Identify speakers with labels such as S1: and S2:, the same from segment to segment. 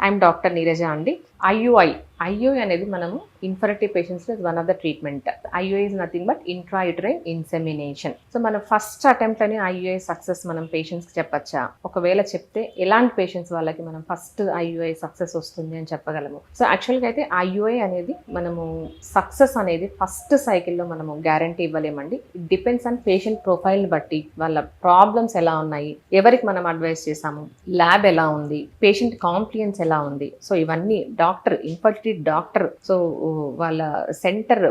S1: I'm doctor Neeraja అండి. IUI అనేది మనము ఇన్ఫర్టిలిటీ పేషెంట్స్లో one of the treatment. IUI is nothing but intrauterine insemination. So మన ఫస్ట్ అటెంప్ట్లోనే ఐయుఐ సక్సెస్ మనం పేషెంట్స్కి చెప్పచ్చా? ఒకవేళ చెప్తే ఎలాంటి పేషెంట్స్ వాళ్ళకి మనం ఫస్ట్ ఐయుఐ సక్సెస్ వస్తుంది అని చెప్పగలము? సో యాక్చువల్గా అయితే ఐయుఐ అనేది మనము సక్సెస్ అనేది ఫస్ట్ సైకిల్లో మనము గ్యారంటీ ఇవ్వలేమండి. ఇట్ డిపెండ్స్ ఆన్ పేషెంట్ ప్రొఫైల్ని బట్టి, వాళ్ళ ప్రాబ్లమ్స్ ఎలా ఉన్నాయి, ఎవరికి మనం అడ్వైస్ చేసాము, ల్యాబ్ ఎలా ఉంది, పేషెంట్ కాంప్లియన్స్ ఎలా ఉంది. సో ఇవన్నీ డాక్టర్, ఇన్ఫర్టిలిటీ డాక్టర్, సో వాళ్ళ సెంటర్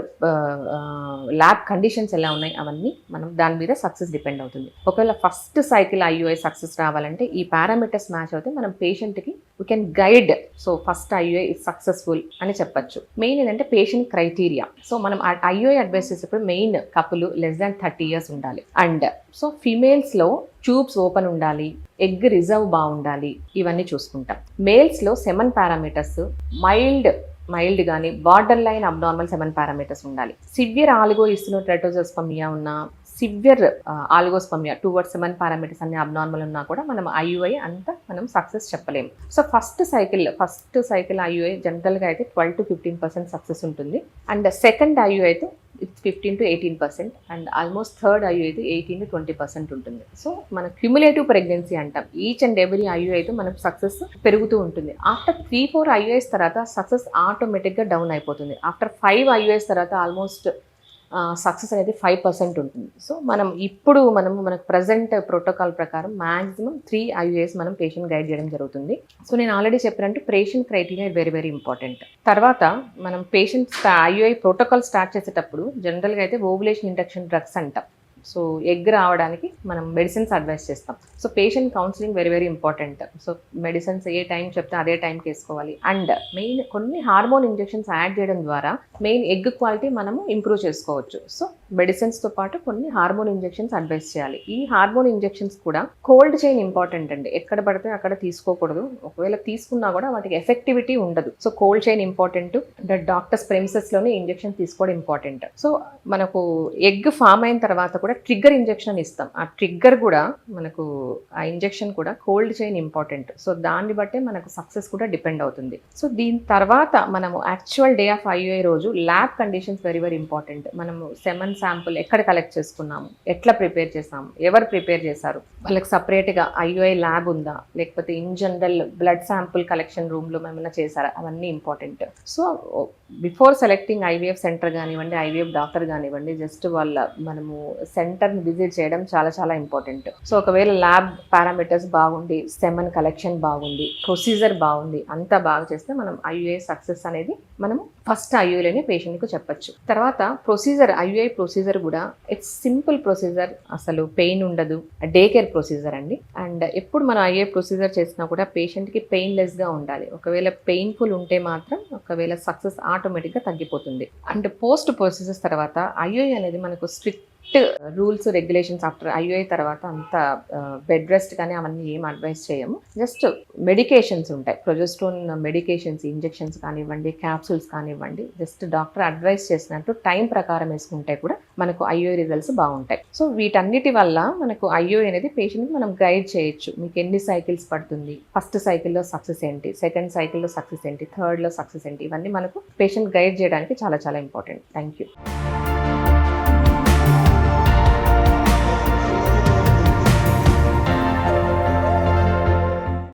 S1: ల్యాబ్ కండిషన్స్ ఎలా ఉన్నాయి, అవన్నీ మనం దాని మీద సక్సెస్ డిపెండ్ అవుతుంది. ఒకవేళ ఫస్ట్ సైకిల్ ఐయుఐ సక్సెస్ రావాలంటే ఈ పారామీటర్స్ మ్యాచ్ అవుతే మనం పేషెంట్కి we can guide. So first IUI is successful అని చెప్పచ్చు. మెయిన్ ఏంటంటే పేషెంట్ క్రైటీరియా. సో మనం ఐయుఐ అడ్వైస్ చేసేప్పుడు main couple less than 30 years ఉండాలి. అండ్ సో ఫీమేల్స్లో ట్యూబ్స్ ఓపెన్ ఉండాలి, ఎగ్ రిజర్వ్ బాగుండాలి, ఇవన్నీ చూసుకుంటాం. మేల్స్లో సెమన్ పారామీటర్స్ మైల్డ్ కానీ border line abnormal semen parameters ఉండాలి. సివియర్ ఆలిగోఇస్టినోట్రైటోజోస్పర్మియా ఉన్న, severe oligospermia towards semen parameters అన్ని అబ్నార్మల్ ఉన్నా కూడా మనం ఐయుఐ అంతా మనం సక్సెస్ చెప్పలేము. సో ఫస్ట్ సైకిల్ ఐయుఐ జనరల్గా అయితే 12 to 15% సక్సెస్ ఉంటుంది. అండ్ సెకండ్ ఐయుఐ అయితే 15 to 18%, and almost third IUI అయితే 18 to 20% ఉంటుంది. సో మన క్యుములేటివ్ ప్రెగ్నెన్సీ అంటాం. ఈచ్ అండ్ ఎవ్రీ ఐయుఐ అయితే మనకు సక్సెస్ పెరుగుతూ ఉంటుంది. ఆఫ్టర్ 3-4 ఐయుఐస్ తర్వాత సక్సెస్ ఆటోమేటిక్గా డౌన్ అయిపోతుంది. ఆఫ్టర్ 5 ఐయుఐస్ తర్వాత ఆల్మోస్ట్ సక్సెస్ అనేది 5% ఉంటుంది. సో మనకు ప్రజెంట్ ప్రోటోకాల్ ప్రకారం మ్యాక్సిమం 3 ఐయుఐస్ మనం పేషెంట్ గైడ్ చేయడం జరుగుతుంది. సో నేను ఆల్రెడీ చెప్పినట్టు patient criteria very very important. తర్వాత మనం పేషెంట్ ఐయుఐ ప్రోటోకాల్ స్టార్ట్ చేసేటప్పుడు జనరల్గా అయితే ఓవులేషన్ ఇండక్షన్ డ్రగ్స్ అంటాం. సో ఎగ్ రావడానికి మనం మెడిసిన్స్ అడ్వైస్ చేస్తాం. So patient counselling very very important. So medicines ఏ టైం చెప్తే అదే టైంకి వేసుకోవాలి. అండ్ మెయిన్ కొన్ని హార్మోన్ ఇంజెక్షన్స్ యాడ్ చేయడం ద్వారా మెయిన్ ఎగ్ క్వాలిటీ మనము ఇంప్రూవ్ చేసుకోవచ్చు. సో మెడిసిన్స్తో పాటు కొన్ని హార్మోన్ ఇంజెక్షన్స్ అడ్వైస్ చేయాలి. ఈ హార్మోన్ ఇంజెక్షన్స్ కూడా కోల్డ్ చైన్ ఇంపార్టెంట్ అండి. ఎక్కడ పడితే అక్కడ తీసుకోకూడదు. ఒకవేళ తీసుకున్నా కూడా వాటికి ఎఫెక్టివిటీ ఉండదు. So cold chain important. Doctors ప్రెమిసెస్లోనే ఇంజెక్షన్ తీసుకోవడం ఇంపార్టెంట్. సో మనకు ఎగ్ ఫామ్ అయిన తర్వాత కూడా ట్రిగ్గర్ ఇంజెక్షన్ ఇస్తాం. ఆ ట్రిగ్గర్ కూడా మనకు ఆ ఇంజెక్షన్ కూడా కోల్డ్ చైన్ ఇంపార్టెంట్. సో దాన్ని బట్టే మనకు సక్సెస్ కూడా డిపెండ్ అవుతుంది. సో దీని తర్వాత మనము యాక్చువల్ డే ఆఫ్ ఐయుఐ రోజు lab conditions very very important. మనము సెమన్ శాంపుల్ ఎక్కడ కలెక్ట్ చేసుకున్నాము, ఎట్లా ప్రిపేర్ చేసాము, ఎవరు ప్రిపేర్ చేశారు, వాళ్ళకి సపరేట్గా ఐయుఐ ల్యాబ్ ఉందా, లేకపోతే in general blood sample collection రూమ్లో ఏమైనా చేశారా, అవన్నీ important. So before selecting IVF centre కానివ్వండి, ఐవీఎఫ్ డాక్టర్ కానివ్వండి, జస్ట్ మనము సెంటర్ని విజిట్ చేయడం చాలా చాలా ఇంపార్టెంట్. సో ఒకవేళ ల్యాబ్ పారామీటర్స్ బాగుండి, సెమన్ కలెక్షన్ బాగుంది, ప్రొసీజర్ బాగుంది, అంతా బాగా చేస్తే మనం ఐయుఐ సక్సెస్ అనేది మనము ఫస్ట్ ఐయుఐలోనే పేషెంట్కి చెప్పచ్చు. తర్వాత ఐయుఐ ప్రొసీజర్ కూడా ఇట్స్ సింపుల్ ప్రొసీజర్, అసలు పెయిన్ ఉండదు, డే కేర్ ప్రొసీజర్ అండి. అండ్ ఎప్పుడు మనం ఐయుఐ ప్రొసీజర్ చేసినా కూడా పేషెంట్కి పెయిన్లెస్గా ఉండాలి. ఒకవేళ పెయిన్ఫుల్ ఉంటే మాత్రం ఒకవేళ సక్సెస్ ఆటోమేటిక్గా తగ్గిపోతుంది. అండ్ పోస్ట్ ప్రొసీజర్స్ తర్వాత ఐయుఐ అనేది మనకు strict rules regulations after IUI తర్వాత అంత బెడ్ రెస్ట్ కానీ అవన్నీ ఏం అడ్వైస్ చేయము. జస్ట్ మెడికేషన్స్ ఉంటాయి, ప్రొజెస్ట్రోన్ మెడికేషన్స్, ఇంజెక్షన్స్ కానివ్వండి, క్యాప్సూల్స్ కానివ్వండి, జస్ట్ డాక్టర్ అడ్వైస్ చేసినట్టు టైం ప్రకారం వేసుకుంటే కూడా మనకు ఐయుఐ రిజల్ట్స్ బాగుంటాయి. సో వీటన్నిటి వల్ల మనకు ఐయుఐ అనేది పేషెంట్కి మనం గైడ్ చేయొచ్చు. మీకు ఎన్ని సైకిల్స్ పడుతుంది, ఫస్ట్ సైకిల్లో సక్సెస్ ఏంటి, సెకండ్ సైకిల్లో సక్సెస్ ఏంటి, థర్డ్లో సక్సెస్ ఏంటి, ఇవన్నీ మనకు పేషెంట్ గైడ్ చేయడానికి చాలా చాలా ఇంపార్టెంట్. Thank you.